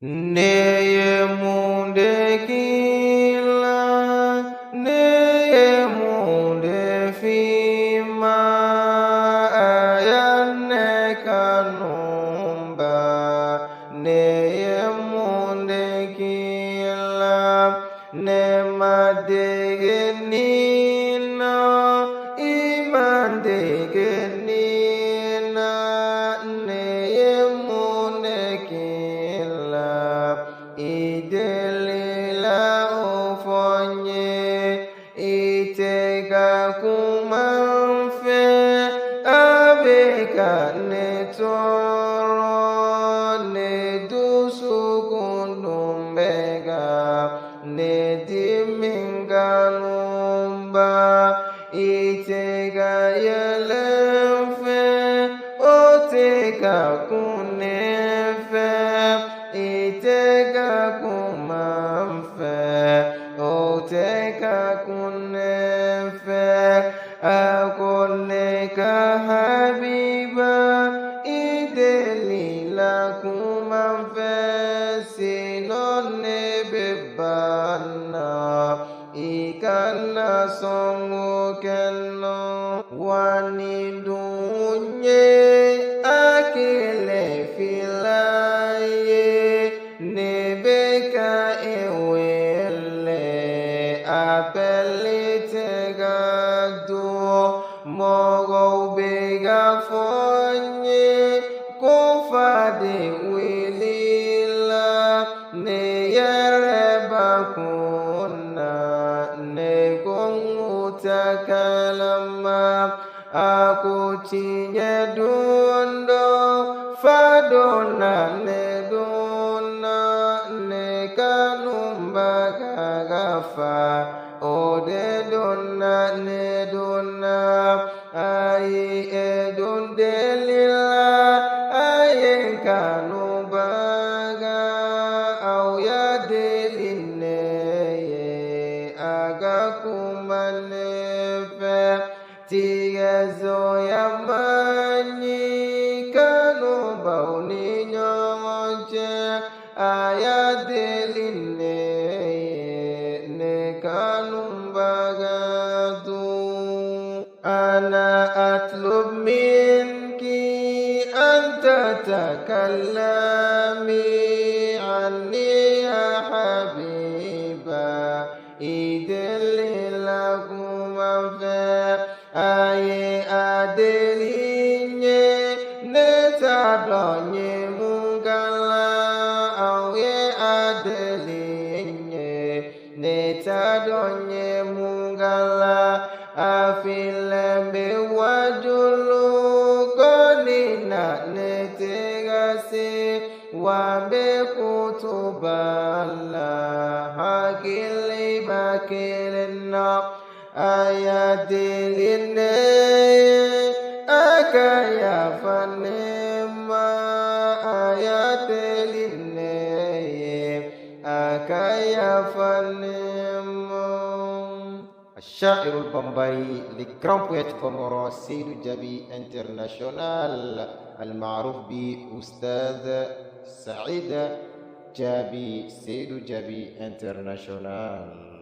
neye munde kila neye munde fima ayane kanumba neye munde kila ne madege nina imandege nina neye munde kila idelila ufonye itega kumanfe abeka netoro nedusukundumbega nedimingalumba itega yelemfe otega kunefe itega kumanfe otega kunefe akoneka habiba idelila kumanfe sinone bebana ikana songo kenno wanidunye akele filaye nebeka ewele apelitega mogo bega fonye kofade wilila ne yereba kuna ne gonguta kalama akutinye dundo fadona ne dona ne kanumba kagafa ode dona ne dona ai edon delila ai kanubaga au ya deline aga kumanefe tigezo ya manyi kanuba uninyonje aya deline ne kanumbaga du ana atlub minki anta takallami anni ya habiba idelila kumafe aye adelinye netadonye mungala aye adelinye netadonye mungala afilembe wajulu konina netegasi wambe kutubala hakili bakilina ayadiline akaya fanema ayadiline akaya fanema. الشاعر البمباري لجران بويت كومورو سيدو جابي انترناشونال المعروف بأستاذ سعيد جابي سيدو جابي انترناشونال.